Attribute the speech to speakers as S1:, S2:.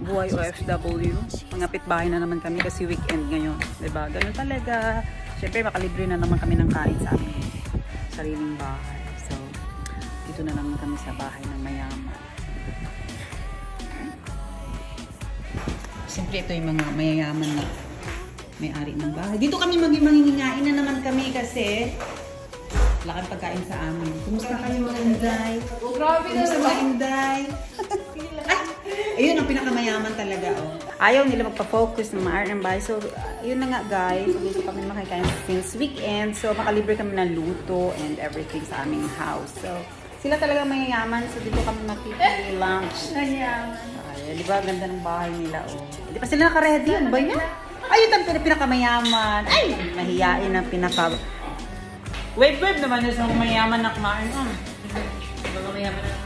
S1: buhay OFW. Mangapit bahay na naman kami kasi weekend ngayon. Diba? Ganun talaga. Siyempre, makalibre na naman kami ng kain sa aming sariling bahay. So, dito na naman kami sa bahay ng mayaman. Siyempre, ito yung mga mayayaman na may-ari ng bahay. Dito kami manghihingain na naman kami kasi wala kang pagkain sa amin. Kumusta kayo mga Inday? Kumusta mga Inday? Ayun ang pinakamayaman talaga, oh. Ayaw nila magpa-focus ng mga R&B. So, yun na nga, guys. Dito kami makikain since weekend. So, makalibre kami ng luto and everything sa aming house. So, sila talaga mayayaman. So, dito kami makiki-lunch.
S2: Mayayaman.
S1: Ay, di ba? Ganda ng bahay nila, oh. Di ba sila naka-ready? Ano ba yun? Ayun ang pinakamayaman. Ay, mahiyain ang pinaka... Wave naman na sa mayaman na kumain.
S2: Mayaman na kumain.